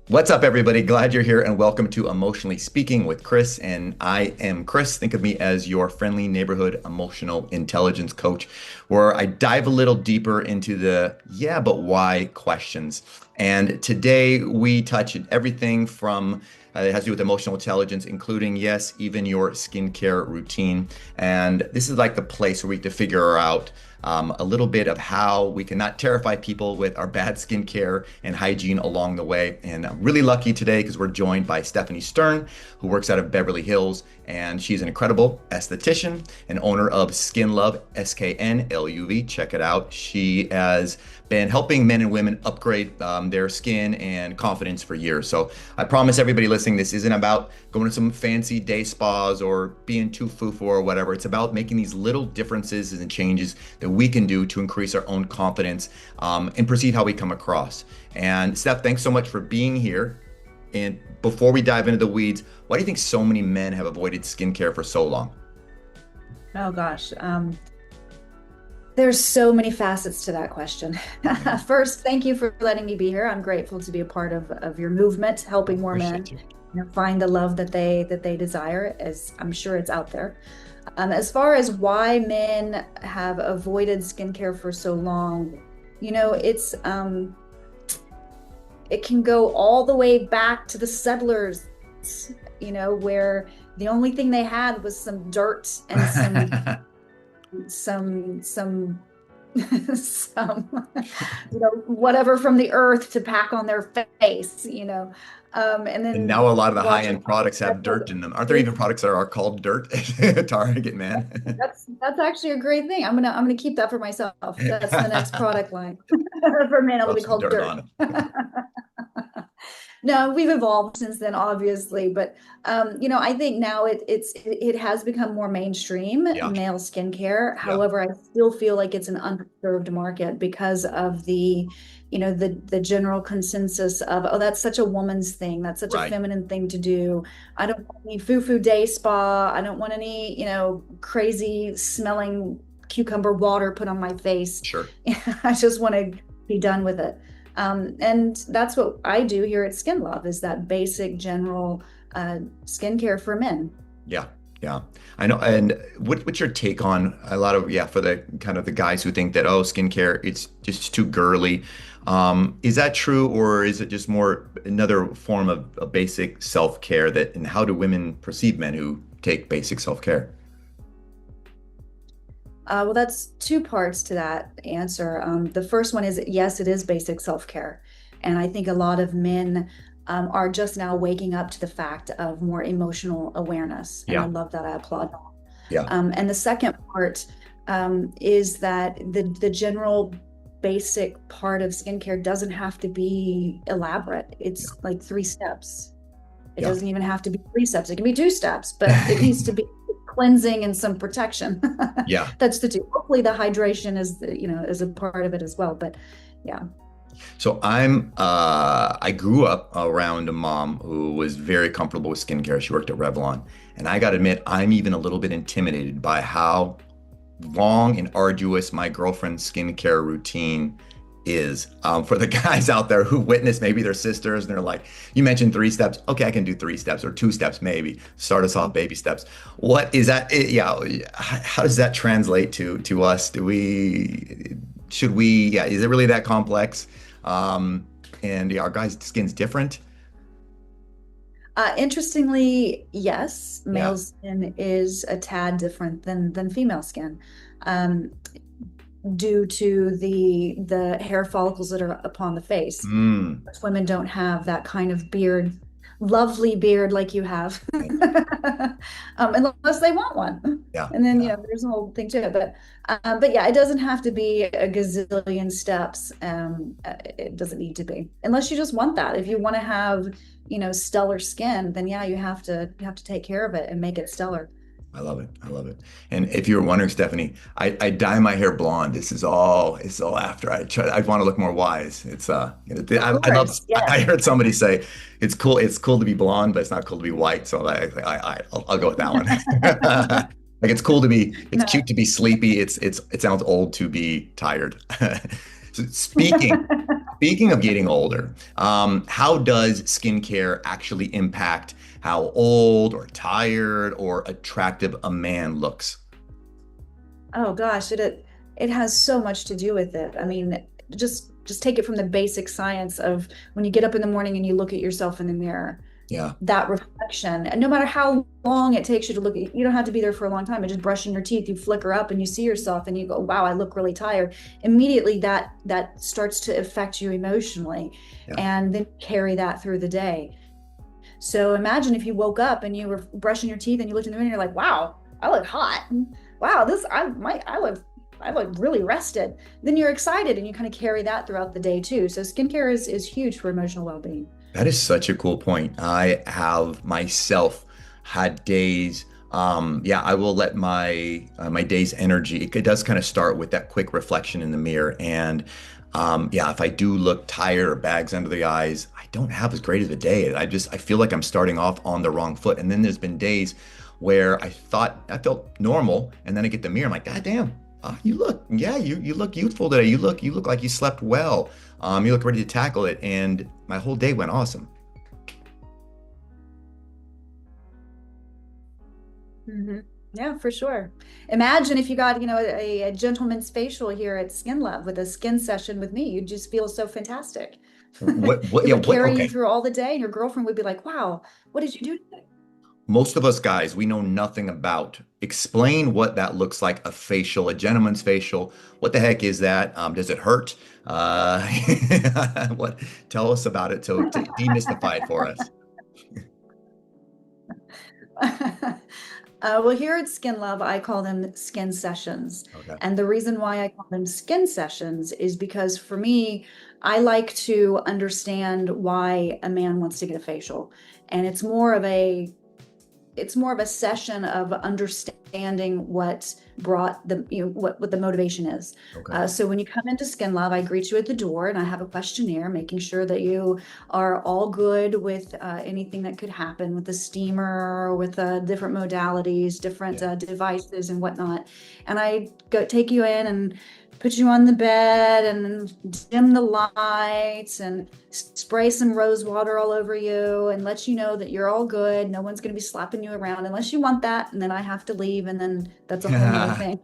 What's up, everybody? Glad you're here and welcome to Emotionally Speaking with Chris. And I am Chris. Think of me as your friendly neighborhood emotional intelligence coach, where I dive a little deeper into the yeah, but why questions. And today we touch everything from it has to do with emotional intelligence, including, yes, even your skincare routine. And this is like the place where we have to figure out a little bit of how we can not terrify people with our bad skincare and hygiene along the way. And I'm really lucky today because we're joined by Stephanie Stern, who works out of Beverly Hills, and she's an incredible esthetician and owner of Skin Love, SKNLUV. Check it out. She has been helping men and women upgrade their skin and confidence for years. So I promise everybody listening, this isn't about going to some fancy day spas or being too foo-foo or whatever. It's about making these little differences and changes that we can do to increase our own confidence and perceive how we come across. And Steph, thanks so much for being here. And before we dive into the weeds, why do you think so many men have avoided skincare for so long? Oh gosh, there's so many facets to that question. First, thank you for letting me be here. I'm grateful to be a part of your movement, helping more men, Appreciate you. find the love that they desire, as I'm sure it's out there. As far as why men have avoided skincare for so long, it can go all the way back to the settlers, where the only thing they had was some dirt and some some whatever from the earth to pack on their face, and And then now a lot of the watching high-end products have dirt in them. Aren't there even products that are called dirt? Target, man. that's actually a great thing. I'm gonna keep that for myself. That's the next product line for men. It'll Rub be some called dirt dirt. on it. No, we've evolved since then, obviously, but I think now it has become more mainstream, Yeah, male skincare. yeah, However, I still feel like it's an underserved market because of the general consensus of, oh, that's such a woman's thing, that's such a right. feminine thing to do. I don't want any foo-foo day spa. I don't want any, crazy smelling cucumber water put on my face. Sure. I just want to be done with it. And that's what I do here at Skin Love, is that basic general skincare for men. Yeah, yeah. I know. And what's your take on a lot of, yeah, for the kind of the guys who think that, oh, skincare, it's just too girly. Is that true, or is it just more another form of a basic self-care that, and how do women perceive men who take basic self-care? Well, that's two parts to that answer. The first one is, yes, it is basic self-care. And I think a lot of men are just now waking up to the fact of more emotional awareness. And I Yeah, love that. I applaud that. yeah, And the second part is that the general basic part of skincare doesn't have to be elaborate. It's like three steps. It yeah. doesn't even have to be three steps. It can be two steps, but it needs to be cleansing and some protection. Yeah. That's the two. Hopefully the hydration is a part of it as well. But yeah. So I grew up around a mom who was very comfortable with skincare. She worked at Revlon. And I got to admit, I'm even a little bit intimidated by how long and arduous my girlfriend's skincare routine is. For the guys out there who witness maybe their sisters and they're like, you mentioned three steps. Okay, I can do three steps or two steps maybe. Start us off baby steps. What is that? Yeah, how does that translate to us? Should we, yeah, is it really that complex? And yeah, our guys' skin's different. Interestingly, yes, Yeah. male skin is a tad different than female skin, um, due to the hair follicles that are upon the face. Mm. Women don't have that kind of beard, lovely beard like you have, unless they want one. Yeah. And then, Yeah. there's a whole thing to it. But yeah, it doesn't have to be a gazillion steps. It doesn't need to be, unless you just want that. If you want to have, stellar skin, then yeah, you have to take care of it and make it stellar. I love it. I love it. And if you were wondering, Stephanie, I dye my hair blonde. It's all after I want to look more wise. Of I love, course, yes. I heard somebody say it's cool to be blonde, but it's not cool to be white. So I'll go with that one. Like it's No. cute to be sleepy. It sounds old to be tired. So speaking Speaking of getting older, how does skincare actually impact how old or tired or attractive a man looks? Oh gosh, it has so much to do with it. I mean, just take it from the basic science of when you get up in the morning and you look at yourself in the mirror, Yeah. that reflection, and no matter how long it takes you to look at, you don't have to be there for a long time. But just brushing your teeth, you flicker up and you see yourself and you go, wow, I look really tired. Immediately that starts to affect you emotionally, Yeah. and then carry that through the day. So imagine if you woke up and you were brushing your teeth and you looked in the mirror and you're like, wow, I look hot. Wow, I look really rested. Then you're excited and you kind of carry that throughout the day too. So skincare is huge for emotional well-being. That is such a cool point. I have myself had days. Yeah, I will let my day's energy. It does kind of start with that quick reflection in the mirror, and yeah, if I do look tired or bags under the eyes, I don't have as great of a day. I feel like I'm starting off on the wrong foot. And then there's been days where I felt normal, and then I get the mirror. I'm like, God damn. You look youthful today. You look like you slept well. You look ready to tackle it, and my whole day went awesome. Hmm. Yeah, for sure. Imagine if you got, a gentleman's facial here at Skin Love with a skin session with me. You'd just feel so fantastic. What? It Yeah, would what? carry you Okay. through all the day, and your girlfriend would be like, wow, what did you do today? Most of us guys, we know nothing about. Explain what that looks like, a facial, a gentleman's facial. What the heck is that? Does it hurt? Uh, what? Tell us about it to demystify it for us. Well, here at Skin Love, I call them skin sessions. Okay. And the reason why I call them skin sessions is because for me, I like to understand why a man wants to get a facial. And it's more of a session of understanding what brought the what the motivation is. Okay. So when you come into Skin Love, I greet you at the door and I have a questionnaire, making sure that you are all good with anything that could happen with the steamer, with different modalities, different Yeah. devices, and whatnot. And I go take you in and put you on the bed and dim the lights and spray some rose water all over you and let you know that you're all good. No one's going to be slapping you around unless you want that. And then I have to leave, and then that's a whole nother thing.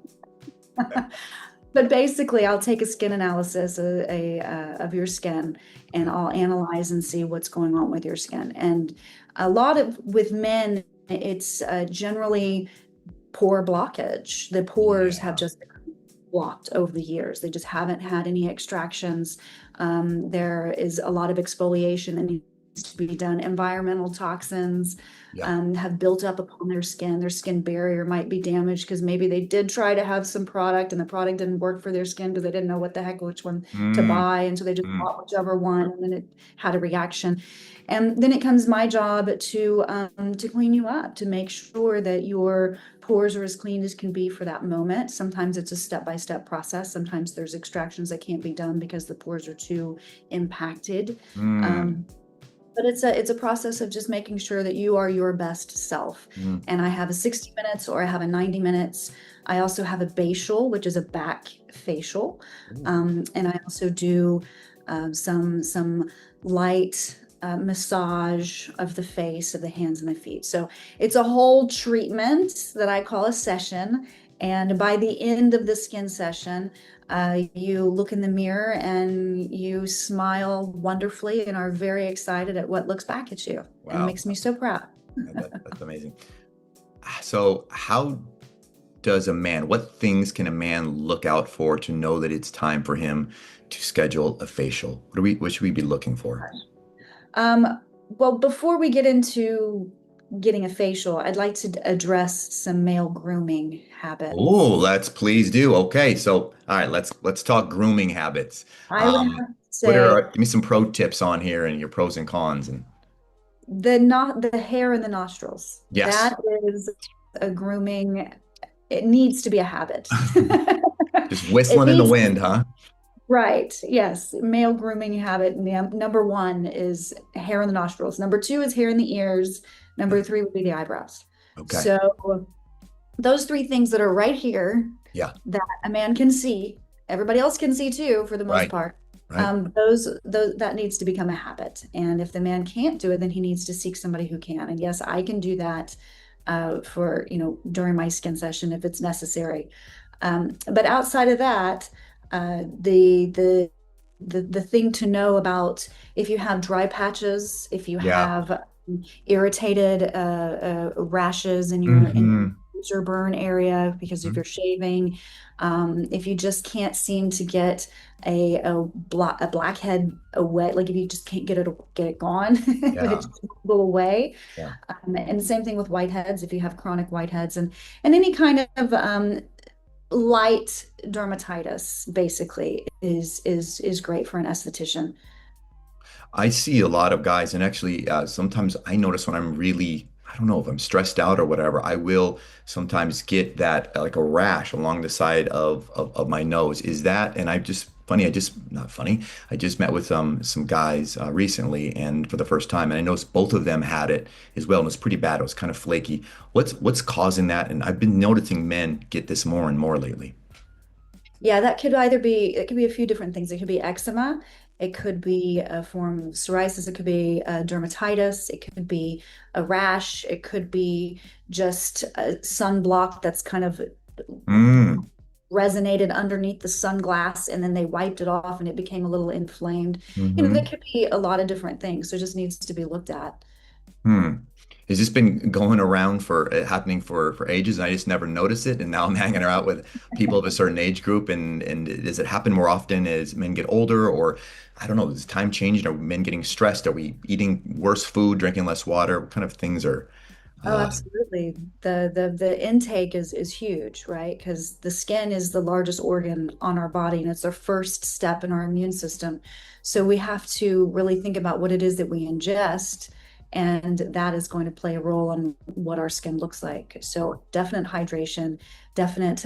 But basically, I'll take a skin analysis of your skin, and I'll analyze and see what's going on with your skin. And a lot of with men, it's generally pore blockage. The pores have Yeah. just blocked over the years. They just haven't had any extractions. There is a lot of exfoliation that needs to be done. Environmental toxins Yeah. have built up upon their skin. Their skin barrier might be damaged because maybe they did try to have some product and the product didn't work for their skin because they didn't know what the heck which one to Mm, buy. And so they just mm, bought whichever one, and then it had a reaction. And then it comes my job to clean you up, to make sure that your pores are as clean as can be for that moment. Sometimes it's a step-by-step process. Sometimes there's extractions that can't be done because the pores are too impacted. mm, Um, but it's a process of just making sure that you are your best self. mm. And I have a 60 minutes or I have a 90 minutes. I also have a facial, which is a back facial. Ooh. And I also do some light massage of the face, of the hands and the feet. So it's a whole treatment that I call a session. And by the end of the skin session, you look in the mirror and you smile wonderfully and are very excited at what looks back at you. And it Wow. makes me so proud. That's amazing. So, how does what things can a man look out for to know that it's time for him to schedule a facial? What should we be looking for? Well, before we get into getting a facial, I'd like to address some male grooming Oh, habits. let's please do. Okay, so all right, let's talk grooming habits. I would Um, have to say give me some pro tips on here and your pros and cons and the hair in the nostrils. yes. That is a grooming. It needs to be a habit. Just It whistling in the needs to wind, be, huh? right. Yes. Male grooming habit. Number one is hair in the nostrils. Number two is hair in the ears. Number three would be the eyebrows. Okay. So those three things that are right here Yeah. that a man can see, everybody else can see too, for the most Right. part. Right. Those that needs to become a habit. And if the man can't do it, then he needs to seek somebody who can. And yes, I can do that for, during my skin session if it's necessary. But outside of that, the thing to know about if you have dry patches, if you Yeah. have irritated rashes in Hmm. your burn area because of Hmm. your shaving, if you just can't seem to get a blackhead away, like if you just can't get it gone, but it Yeah. just won't go away. Yeah. And the same thing with whiteheads, if you have chronic whiteheads and any kind of light dermatitis, basically, is great for an esthetician. I see a lot of guys, and actually, sometimes I notice when I'm really, I don't know if I'm stressed out or whatever, I will sometimes get that like a rash along the side of my nose. Is that, and I just, funny, I just, not funny, I just met with some guys recently and for the first time, and I noticed both of them had it as well, and it was pretty bad. It was kind of flaky. What's causing that? And I've been noticing men get this more and more lately. Yeah, that could either be, it could be a few different things. It could be eczema, it could be a form of psoriasis, it could be dermatitis, it could be a rash, it could be just a sunblock that's kind of Mm. resonated underneath the sunglass and then they wiped it off and it became a little inflamed. There Hmm. could be a lot of different things. So it just needs to be looked at. Hmm. Has this been going around for happening for ages and I just never noticed it? And now I'm hanging out with people of a certain age group and does it happen more often as men get older or I don't know, is time changing? Are men getting stressed? Are we eating worse food, drinking less water? What kind of things are Oh, uh absolutely. The intake is huge, right? Because the skin is the largest organ on our body and it's our first step in our immune system. So we have to really think about what it is that we ingest, and that is going to play a role on what our skin looks like. So definite hydration, definite,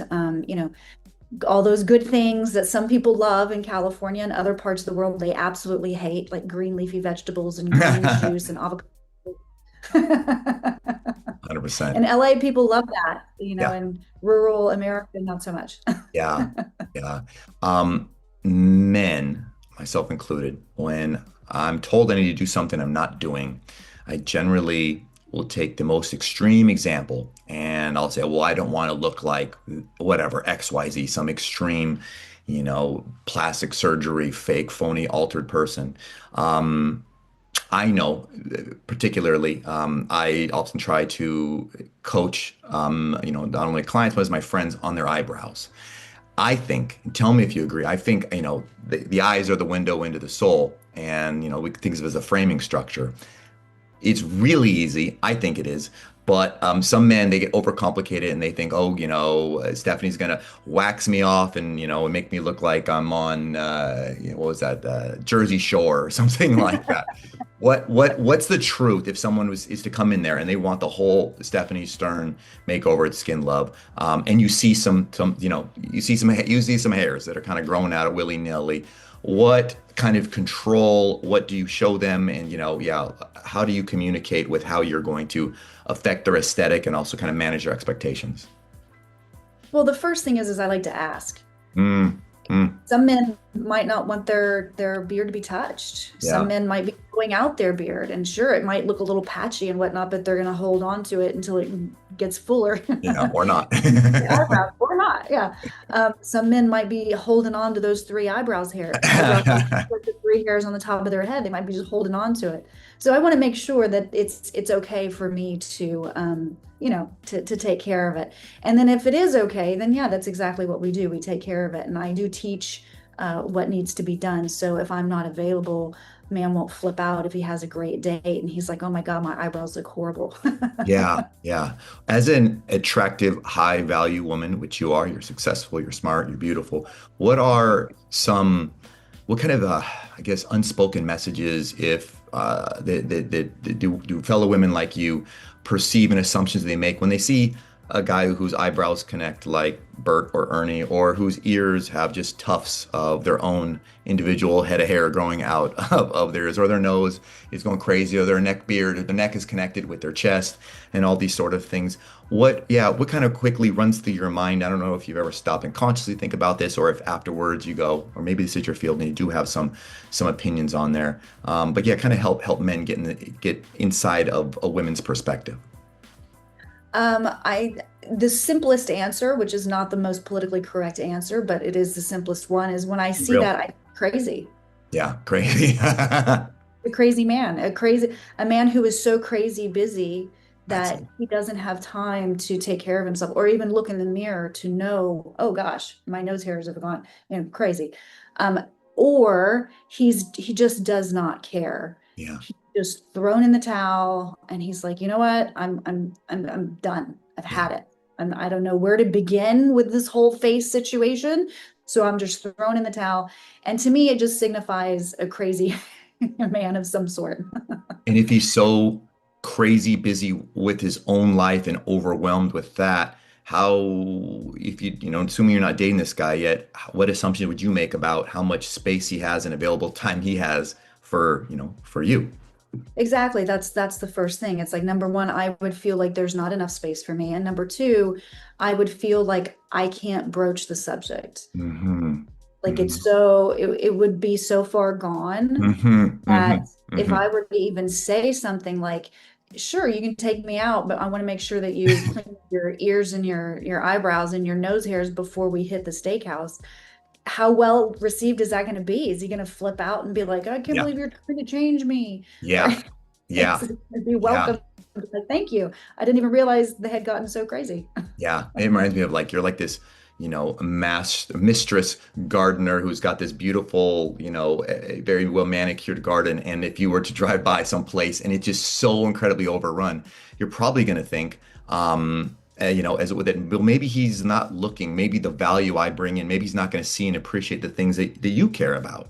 all those good things that some people love in California and other parts of the world, they absolutely hate, like green leafy vegetables and greens juice and avocado. 100%. In LA, people love that, Yeah. in rural America, not so much. Yeah. Yeah. Um, Men, myself included, when I'm told I need to do something I'm not doing, I generally will take the most extreme example and I'll say, well, I don't want to look like whatever, XYZ, some extreme, plastic surgery, fake, phony, altered person. Um, I know, particularly, I often try to coach, not only clients, but as my friends on their eyebrows. I think, tell me if you agree. I think, the eyes are the window into the soul, and, we think of it as a framing structure. It's really easy. I think it is. But some men, they get overcomplicated and they think, oh, Stephanie's gonna wax me off and make me look like I'm on, what was that, Jersey Shore or something like that. What's the truth if someone is to come in there and they want the whole Stephanie Stern makeover at Skin Love, and you see some hairs that are kind of growing out willy-nilly. What kind of control, what do you show them? And, yeah, how do you communicate with how you're going to affect their aesthetic and also kind of manage their expectations? Well, the first thing is I like to ask. Mm, mm, Some men might not want their beard to be touched. Some yeah, men might be growing out their beard, and sure, it might look a little patchy and whatnot, but they're going to hold on to it until it gets fuller. yeah, or not. Eyebrows or not, yeah. Some men might be holding on to those three eyebrows like the three hairs on the top of their head. They might be just holding on to it. So I want to make sure that it's okay for me to to take care of it. And then if it is okay, then yeah, that's exactly what we do. We take care of it, and I do teach what needs to be done. So if I'm not available, man won't flip out if he has a great date and he's like, "Oh my God, my eyebrows look horrible." Yeah, yeah. As an attractive, high value woman, which you are, you're successful, you're smart, you're beautiful. What are some, what kind of, I guess, unspoken messages if do fellow women like you perceive and assumptions they make when they see a guy whose eyebrows connect like Bert or Ernie, or whose ears have just tufts of their own individual head of hair growing out of theirs, or their nose is going crazy, or their neck beard, or the neck is connected with their chest, and all these sort of things. What kind of quickly runs through your mind? I don't know if you've ever stopped and consciously think about this, or if afterwards you go, or maybe this is your field and you do have some opinions on there. But yeah, kind of help men get inside of a women's perspective. I the simplest answer, which is not the most politically correct answer, but it is the simplest one, is when I see Real. that, I crazy. Yeah, crazy. A crazy man, a man who is so crazy busy That's that he doesn't have time to take care of himself or even look in the mirror to know, oh gosh, my nose hairs have gone, crazy. Um, or he just does not care. yeah, He's just thrown in the towel and he's like, you know what? I'm done. I've yeah. had it. And I don't know where to begin with this whole face situation. So I'm just thrown in the towel. And to me, it just signifies a crazy man of some sort. And if he's so crazy busy with his own life and overwhelmed with that, how, if assuming you're not dating this guy yet, what assumption would you make about how much space he has and available time he has for you? Exactly. That's the first thing. It's like number one, I would feel like there's not enough space for me. And number two, I would feel like I can't broach the subject. Hmm. Like Hmm. it would be so far gone Hmm. that Hmm. if Hmm. I were to even say something like, sure, you can take me out, but I want to make sure that you clean your ears and your eyebrows and your nose hairs before we hit the steakhouse. How well received is that going to be? Is he going to flip out and be like, I can't Yeah, believe you're trying to change me? Or yeah, is yeah, it going to be yeah. welcome? Like, thank you. I didn't even realize they had gotten so crazy. Yeah, it reminds me of like you're like this, mistress gardener who's got this beautiful, very well manicured garden. And if you were to drive by some place and it's just so incredibly overrun, you're probably going to think, as with it, well, maybe he's not looking, maybe the value I bring in, maybe he's not going to see and appreciate the things that you care about.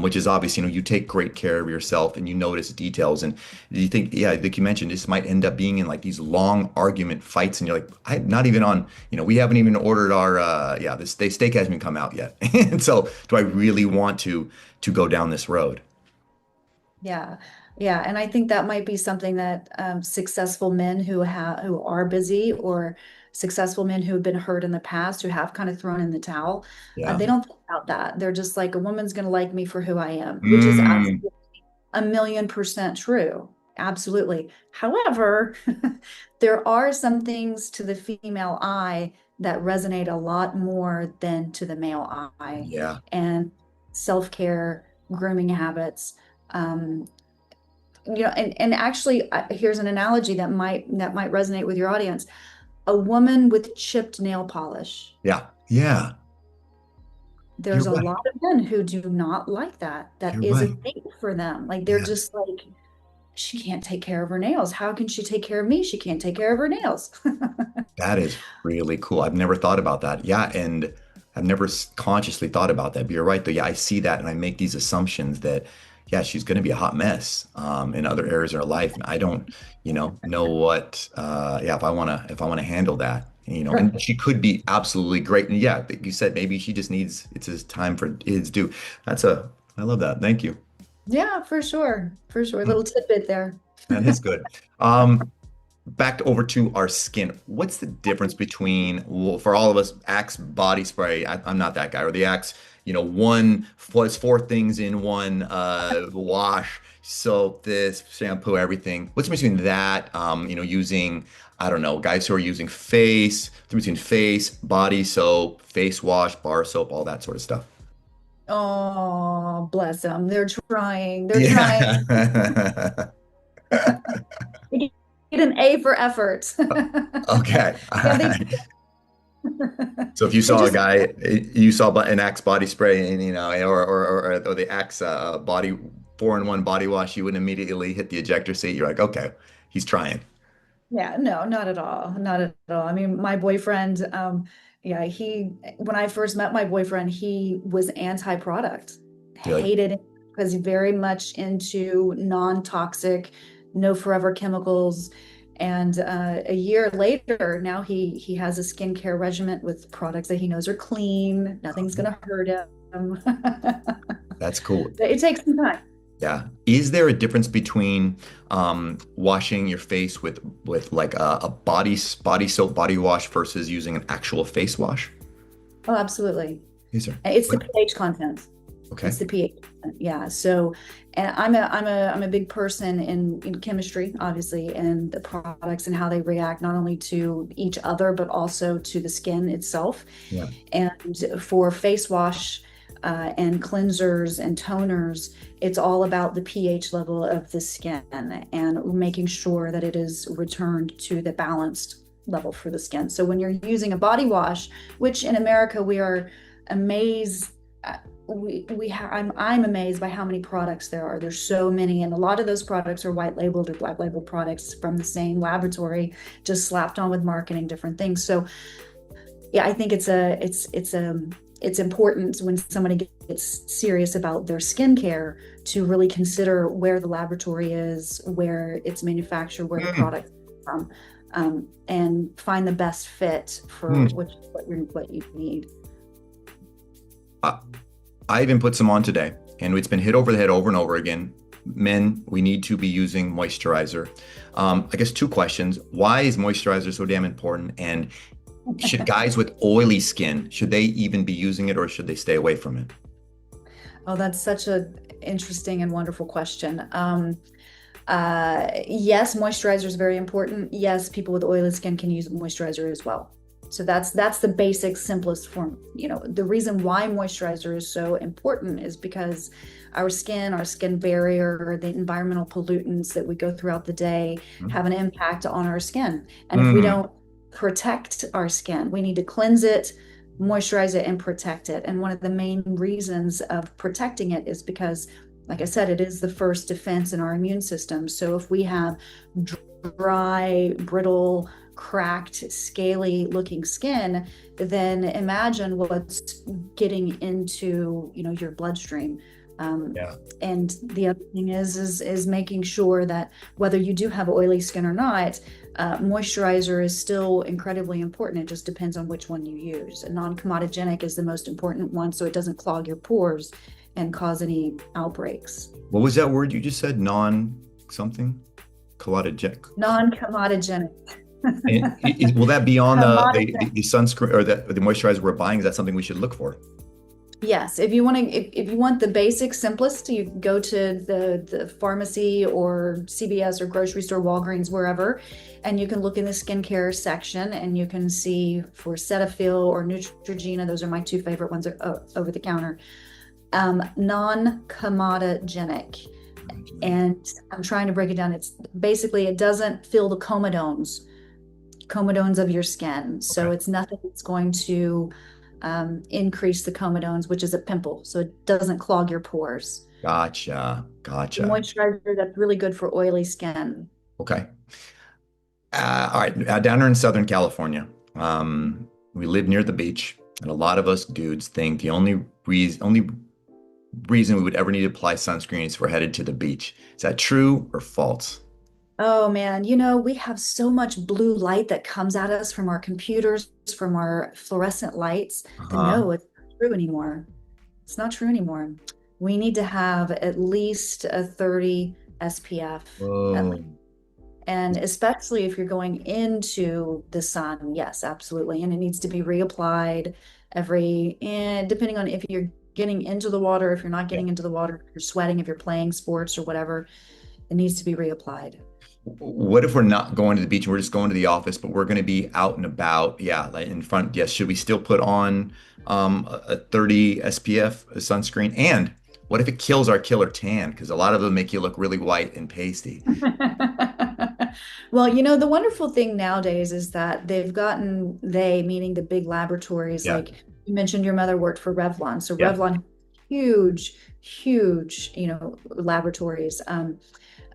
Which is obvious, you take great care of yourself and you notice details. And you think, yeah, like you mentioned, this might end up being in like these long argument fights. And you're like, I'm not even on, we haven't even ordered our, this steak hasn't even come out yet. And so do I really want to go down this road? Yeah. Yeah. And I think that might be something that successful men who are busy or successful men who have been hurt in the past, who have kind of thrown in the towel, Yeah. they don't think about that. They're just like, a woman's going to like me for who I am, which is Mm, absolutely 1,000,000% true. Absolutely. However, there are some things to the female eye that resonate a lot more than to the male eye. yeah. And self-care, grooming habits, um, and actually, here's an analogy that might resonate with your audience. A woman with chipped nail polish. Yeah. Yeah. You're There's a right. lot of men who do not like that. That You're is a right. thing for them. Like they're Yeah. just like, she can't take care of her nails. How can she take care of me? She can't take care of her nails. That is really cool. I've never thought about that. Yeah, and I've never consciously thought about that. But you're right, though. Yeah, I see that, and I make these assumptions that, yeah, she's going to be a hot mess in other areas of her life, and I don't, know what, yeah, if I want to handle that, and she could be absolutely great. And yeah, like you said, maybe she just needs it's his time for his due. I love that. Thank you. Yeah, for sure. For sure. A Hmm, little tidbit there. that is good. Um, Back over to our skin. What's the difference between, well, for all of us, Axe body spray? I'm not that guy. Or the Axe, one was four things in one wash, soap, this, shampoo, everything. What's between that, using, I don't know, guys who are using between face, body soap, face wash, bar soap, all that sort of stuff. Oh, bless them. They're trying. They're trying. Yeah. They get an A for effort. Okay. All Yeah, they right. So if you they saw a just guy, you saw an Axe body spray, and or the Axe body 4-in-1 body wash, you wouldn't immediately hit the ejector seat. You're like, okay, he's trying. Yeah, no, not at all. Not at all. I mean, my boyfriend, yeah, when I first met my boyfriend, he was anti-product, You're like, hated it, was very much into non-toxic, no forever chemicals. And a year later, now he has a skincare regimen with products that he knows are clean. Nothing's going to hurt him. That's cool. It takes some time. Yeah. Is there a difference between washing your face with like a body soap body wash versus using an actual face wash? Oh, absolutely. Is there? It's the What? pH content. Okay. It's the pH. Yeah. So, and I'm a big person in chemistry, obviously, and the products and how they react not only to each other but also to the skin itself. Yeah. And for face wash and cleansers and toners, it's all about the pH level of the skin and making sure that it is returned to the balanced level for the skin. So when you're using a body wash, which in America we are amazed I'm amazed by how many products there are. There's so many, and a lot of those products are white labeled or black labeled products from the same laboratory, just slapped on with marketing, different things. So yeah, I think it's important when somebody gets serious about their skincare to really consider where the laboratory is, where it's manufactured, where the Mm. product is from, and find the best fit for Mm. what you need. I, I even put some on today, and it's been hit over the head over and over again. Men, we need to be using moisturizer. I guess two questions. Why is moisturizer so damn important? And should guys with oily skin, should they even be using it or should they stay away from it? Oh, that's such a interesting and wonderful question. Yes, moisturizer is very important. Yes, people with oily skin can use moisturizer as well. So that's the basic, simplest form. You know, the reason why moisturizer is so important is because our skin barrier, the environmental pollutants that we go throughout the day have an impact on our skin. And if we Mm. don't protect our skin, we need to cleanse it, moisturize it, and protect it. And one of the main reasons of protecting it is because, like I said, it is the first defense in our immune system. So if we have dry, brittle, cracked, scaly looking skin, then imagine what's getting into, your bloodstream. Um, Yeah. and the other thing is making sure that whether you do have oily skin or not, moisturizer is still incredibly important. It just depends on which one you use. A non-comedogenic is the most important one, so it doesn't clog your pores and cause any outbreaks. What was that word you just said? Non something? Collagenic. Non-comedogenic. Will that be on Comedogenic. the sunscreen or the moisturizer we're buying? Is that something we should look for? Yes, if you want to, if you want the basic, simplest, you go to the pharmacy or CVS or grocery store, Walgreens, wherever, and you can look in the skincare section and you can see for Cetaphil or Neutrogena. Those are my two favorite ones over the counter. Non-comedogenic. And I'm trying to break it down. It's basically, it doesn't fill the comedones of your skin. So Okay. it's nothing that's going to increase the comedones, which is a pimple. So it doesn't clog your pores. Gotcha. The Gotcha. moisturizer that's really good for oily skin. Okay. All right. Down here in Southern California, we live near the beach, and a lot of us dudes think the only reason we would ever need to apply sunscreen is if we're headed to the beach. Is that true or false? Oh man, we have so much blue light that comes at us from our computers, from our fluorescent lights, that Uh-huh. no, it's not true anymore. It's not true anymore. We need to have at least a 30 SPF at Whoa. least. And especially if you're going into the sun, yes, absolutely. And it needs to be reapplied and depending on if you're getting into the water, if you're not Yeah. getting into the water, if you're sweating, if you're playing sports or whatever, it needs to be reapplied. What if we're not going to the beach and we're just going to the office, but we're going to be out and about? Yeah, like in front. Yes. Should we still put on a 30 SPF sunscreen? And what if it kills our killer tan? Because a lot of them make you look really white and pasty. Well, the wonderful thing nowadays is that meaning the big laboratories, Yeah. like you mentioned, your mother worked for Revlon. So Yeah. Revlon, huge, huge, laboratories.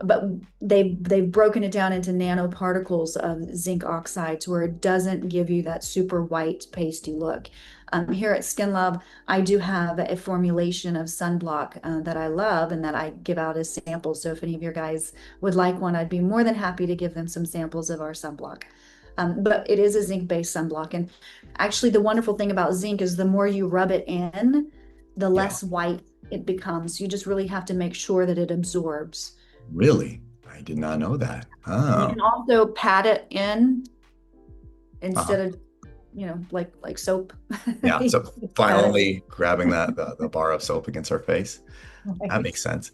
But they've broken it down into nanoparticles of zinc oxide to where it doesn't give you that super white pasty look. Here at Skin Lab, I do have a formulation of sunblock that I love and that I give out as samples. So if any of your guys would like one, I'd be more than happy to give them some samples of our sunblock. But it is a zinc-based sunblock. And actually, the wonderful thing about zinc is the more you rub it in, the Yeah, less white it becomes. You just really have to make sure that it absorbs. really. I did not know that. And you Oh, can also pat it in uh-huh. instead of, like soap. Yeah. You So just pat it. finally grabbing the bar of soap against her face. That Right. makes sense.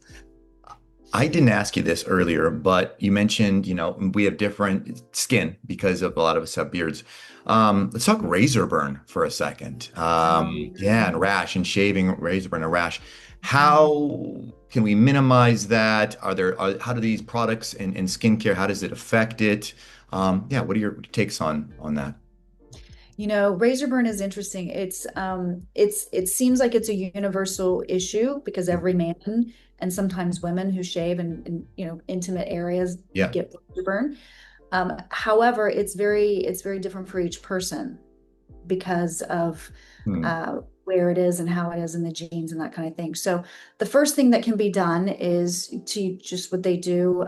I didn't ask you this earlier, but you mentioned, we have different skin because of a lot of us have beards. Let's talk razor burn for a second. Yeah, and rash and shaving, razor burn and rash. How can we minimize that? How do these products in skincare, how does it affect it? Yeah, what are your takes on that? Razor burn is interesting. It seems like it's a universal issue because every man and sometimes women who shave in intimate areas Yeah. get razor burn. However, it's very different for each person because of Hmm. where it is and how it is in the genes and that kind of thing. So the first thing that can be done is to just what they do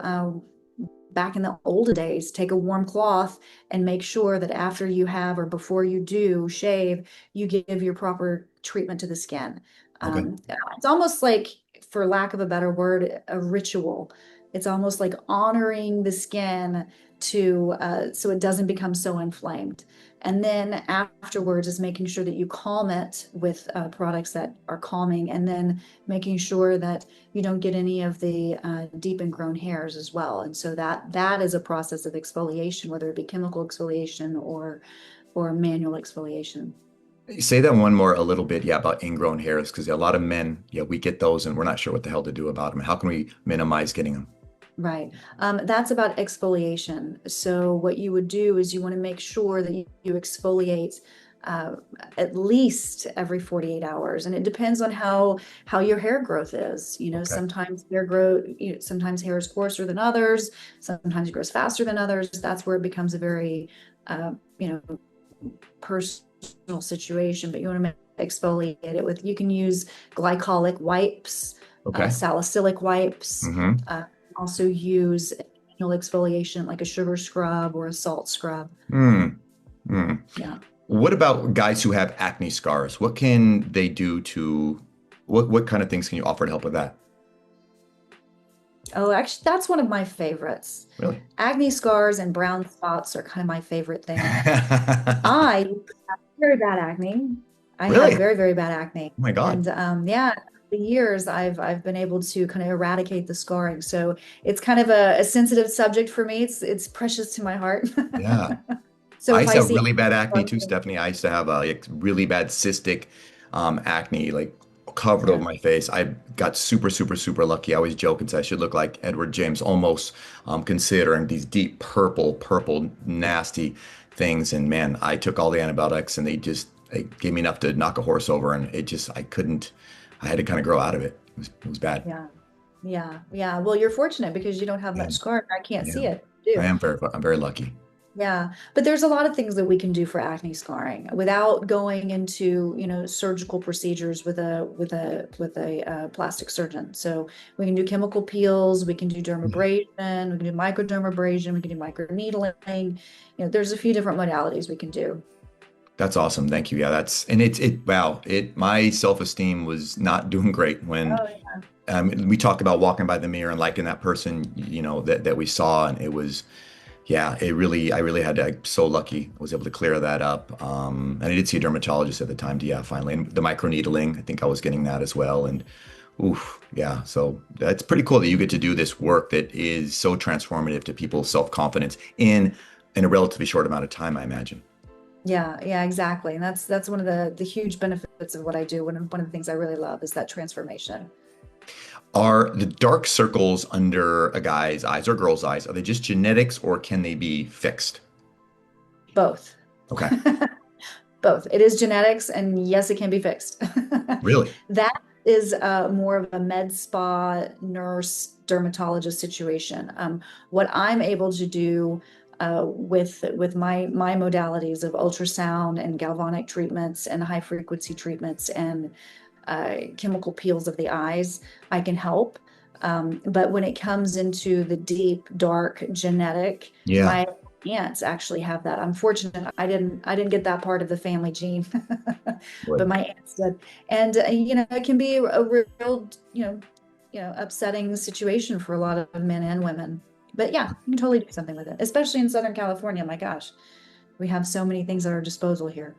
back in the olden days, take a warm cloth and make sure that after you have or before you do shave, you give your proper treatment to the skin. Okay. It's almost like, for lack of a better word, a ritual. It's almost like honoring the skin to so it doesn't become so inflamed. And then afterwards is making sure that you calm it with products that are calming, and then making sure that you don't get any of the deep ingrown hairs as well. And so that is a process of exfoliation, whether it be chemical exfoliation or manual exfoliation. Say that one more a little bit, yeah, about ingrown hairs, because a lot of men, yeah, we get those and we're not sure what the hell to do about them. How can we minimize getting them? Right. That's about exfoliation. So what you would do is you want to make sure that you exfoliate uh, at least every 48 hours. And it depends on how your hair growth is. Okay. Sometimes hair is coarser than others, sometimes it grows faster than others. That's where it becomes a very uh, you know, personal situation. But you want to exfoliate it with, you can use glycolic wipes, Okay. salicylic wipes, Mm-hmm. also use manual exfoliation like a sugar scrub or a salt scrub. Mm. Mm. Yeah. What about guys who have acne scars? What can they do what kind of things can you offer to help with that? Oh, actually, that's one of my favorites. Really? Acne scars and brown spots are kind of my favorite thing. I have very bad acne. I have Really? Oh very, very bad acne. my God. And yeah, the years I've been able to kind of eradicate the scarring. So it's kind of a sensitive subject for me. It's precious to my heart. Yeah. So I if used I to have see, really bad acne too, Stephanie. I used to have like really bad cystic acne, like covered over yeah, my face. I got super, super, super lucky. I always joke and say I should look like Edward James, almost considering these deep purple, nasty things. And man, I took all the antibiotics and they gave me enough to knock a horse over. And I couldn't, I had to kind of grow out of it. It was bad. yeah, yeah. Well, you're fortunate because you don't have Yeah, much scar. I can't yeah. see it. You do. I'm very lucky. Yeah, but there's a lot of things that we can do for acne scarring without going into, surgical procedures with a plastic surgeon. So we can do chemical peels, we can do dermabrasion, we can do microdermabrasion, we can do microneedling. There's a few different modalities we can do. That's awesome. Thank you. Yeah, wow, my self-esteem was not doing great when Oh, yeah. we talk about walking by the mirror and liking that person, that we saw. And it was, yeah, I really had to, I'm so lucky I was able to clear that up. And I did see a dermatologist at the time, yeah, finally. And the microneedling, I think I was getting that as well. And oof, yeah. So that's pretty cool that you get to do this work that is so transformative to people's self-confidence in a relatively short amount of time, I imagine. Yeah, exactly. And that's one of the huge benefits of what I do. One of the things I really love is that transformation. Are the dark circles under a guy's eyes or girl's eyes, are they just genetics or can they be fixed? Both. Okay. Both. It is genetics, and yes, it can be fixed. Really? That is more of a med spa nurse dermatologist situation. What I'm able to do with my modalities of ultrasound and galvanic treatments and high frequency treatments and chemical peels of the eyes, I can help. But when it comes into the deep, dark genetic, Yeah. my aunts actually have that. I'm fortunate I didn't get that part of the family gene, but Would. my aunts did. And it can be a real, upsetting situation for a lot of men and women. But yeah, you can totally do something with it, especially in Southern California. My gosh, we have so many things at our disposal here.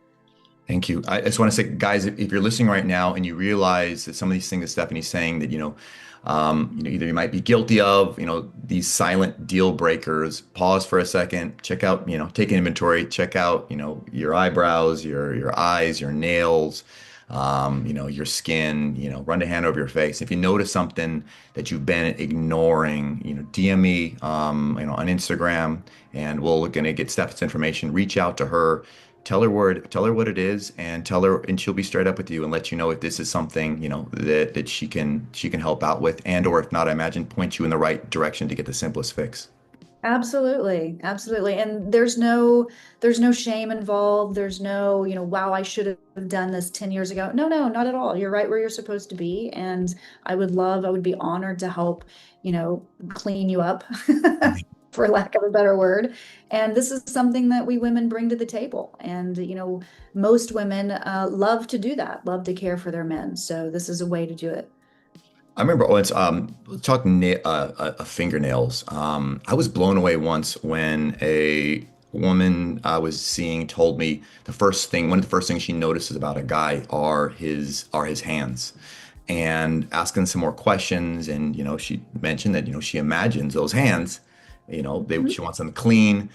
Thank you. I just want to say, guys, if you're listening right now and you realize that some of these things that Stephanie's saying that, either you might be guilty of, these silent deal breakers, pause for a second, check out, take an inventory, check out, your eyebrows, your eyes, your nails, your skin, run a hand over your face. If you notice something that you've been ignoring, DM me, on Instagram, and we're going to get Steph's information, reach out to her. Tell her what it is, and tell her, and she'll be straight up with you and let you know if this is something, that she can help out with, and or if not, I imagine point you in the right direction to get the simplest fix. Absolutely, absolutely. And there's no shame involved. There's no, wow, I should have done this 10 years ago. No, no, not at all. You're right where you're supposed to be. And I would be honored to help, clean you up, for lack of a better word. And this is something that we women bring to the table. And, most women love to do that, love to care for their men. So this is a way to do it. I remember once talking fingernails. I was blown away once when a woman I was seeing told me one of the first things she notices about a guy are his hands, and asking some more questions. And she mentioned that she imagines those hands, Mhm. she wants them clean,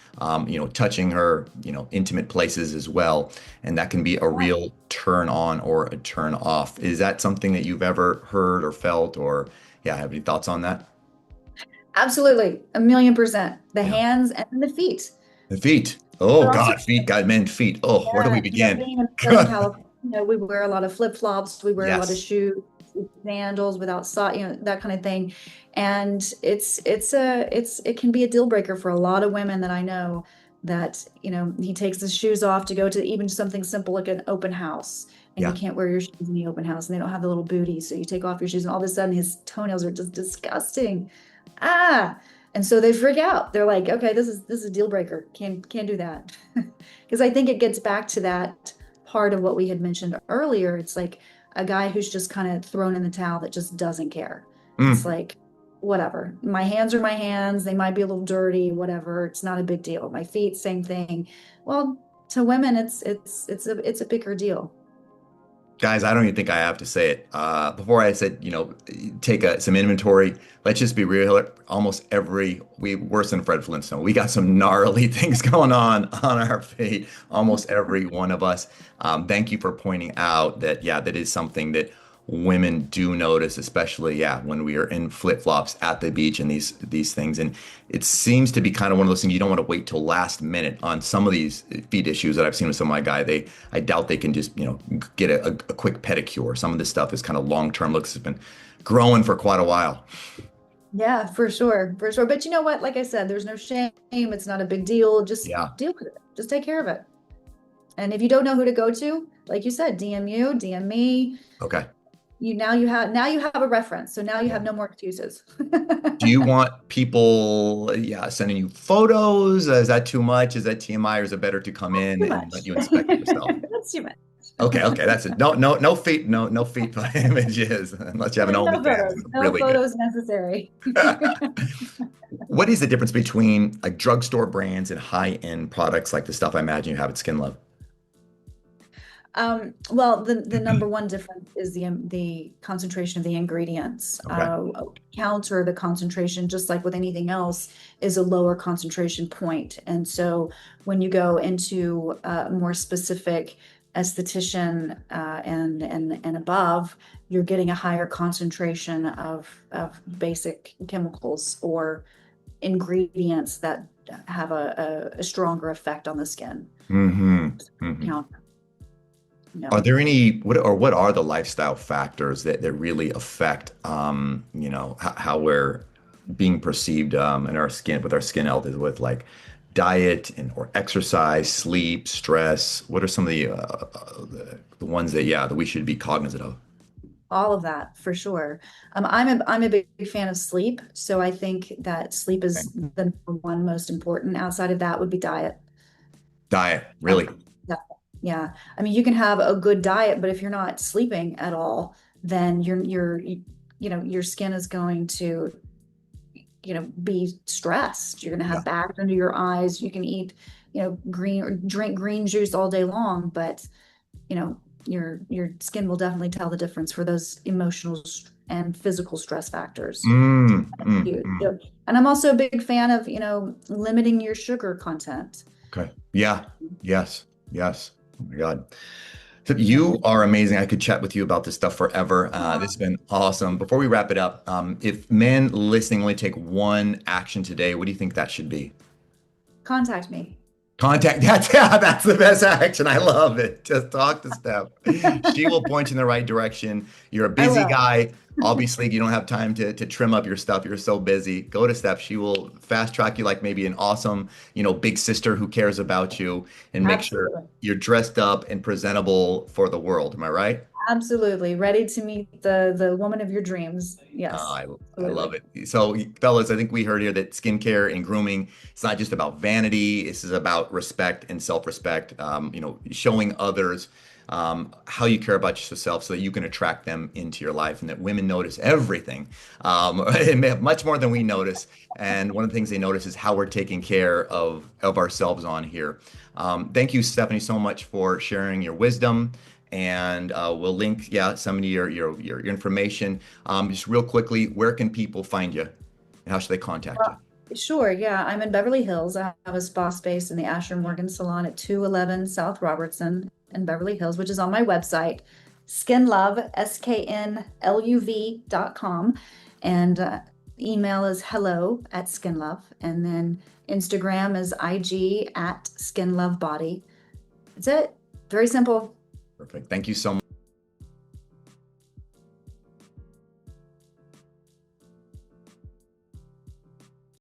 touching her, intimate places as well. And that can be a real turn on or a turn off. Is that something that you've ever heard or felt, or yeah, have any thoughts on that? Absolutely, 1,000,000%. The Yeah. hands and the feet. The feet. Oh They're also God, feet, God, men, feet. Oh, where do we Yeah, begin? being in Southern California, we wear a lot of flip-flops, we wear a lot of Yes. shoes, sandals without that kind of thing. And it can be a deal breaker for a lot of women that I know that, he takes his shoes off to go to even something simple like an open house. And you Yeah. can't wear your shoes in the open house and they don't have the little booty. So you take off your shoes and all of a sudden his toenails are just disgusting. Ah. And so they freak out. They're like, okay, this is a deal breaker. Can't do that. Because I think it gets back to that part of what we had mentioned earlier. It's like a guy who's just kind of thrown in the towel that just doesn't care. It's Mm. like, whatever. My hands are my hands. They might be a little dirty, whatever. It's not a big deal. My feet, same thing. Well, to women, it's a bigger deal. Guys, I don't even think I have to say it. Before I said, take some inventory. Let's just be real. We worse than Fred Flintstone. We got some gnarly things going on our feet. Almost every one of us. Thank you for pointing out that. Yeah, that is something that women do notice, especially when we are in flip-flops at the beach and these things. And it seems to be kind of one of those things you don't want to wait till last minute on some of these feet issues that I've seen with some of my guy. I doubt they can just, get a quick pedicure. Some of this stuff is kind of long-term looks has been growing for quite a while. Yeah, for sure, for sure. But you know what? Like I said, there's no shame. It's not a big deal. Just Yeah. deal with it. Just take care of it. And if you don't know who to go to, like you said, DM me. Okay. You have a reference. So now you Yeah. have no more excuses. Do you want people, sending you photos? Is that too much? Is that TMI, or is it better to come in Too and let much. you inspect it yourself? That's too much. Okay, okay, that's it. No, no, no feet, no feet images, unless you have an No OnlyFans. photos. No Really good. photos necessary. What is the difference between like drugstore brands and high-end products like the stuff I imagine you have at Skin Love? Well, the number one difference is the concentration of the ingredients. Okay. Counter the concentration, just like with anything else, is a lower concentration point. And so when you go into more specific esthetician and above, you're getting a higher concentration of basic chemicals or ingredients that have a stronger effect on the skin. Hmm. Hmm. Counter. Are No. there any what are the lifestyle factors that really affect how we're being perceived in our skin with our skin health is with like diet and or exercise, sleep, stress? What are some of the ones that yeah that we should be cognizant of? All of that for sure. I'm a big fan of sleep, so I think that sleep Okay. is the number one most important. Outside of that would be diet. Diet, Uh, really? yeah, yeah. I mean, you can have a good diet, but if you're not sleeping at all, then your skin is going to be stressed. You're going to Yeah. have bags under your eyes. You can eat, green or drink green juice all day long, but your skin will definitely tell the difference for those emotional and physical stress factors. Mm, mm, Huge. mm. So- And I'm also a big fan of, limiting your sugar content. Okay. Yeah. Yes. Yes. Oh my God. So Yeah. you are amazing. I could chat with you about this stuff forever. This has been awesome. Before we wrap it up, if men listening only take one action today, what do you think that should be? Contact me. Contact. That's yeah, that's the best action. I love it. Just talk to Steph. She will point you in the right direction. You're a I busy will. guy. Obviously, you don't have time to trim up your stuff. You're so busy. Go to Steph. She will fast track you like maybe an awesome, big sister who cares about you and make sure Absolutely. you're dressed up and presentable for the world. Am I right? Absolutely. Ready to meet the woman of your dreams. Uh, Yes. I love Absolutely. it. So, fellas, I think we heard here that skincare and grooming, it's not just about vanity. This is about respect and self-respect. Showing others how you care about yourself so that you can attract them into your life and that women notice everything, much more than we notice. And one of the things they notice is how we're taking care of ourselves on here. Thank you, Stephanie, so much for sharing your wisdom. And we'll link, yeah, some of your information. Just real quickly, where can people find you, and how should they contact you? Well, sure. Yeah. I'm in Beverly Hills. I have a spa space in the Asher Morgan Salon at 211 South Robertson in Beverly Hills, which is on my website, skinlove, SKNLUV.com. And email is hello@skinlove. And then Instagram is IG @skinlovebody. That's it. Very simple. Perfect. Thank you so much.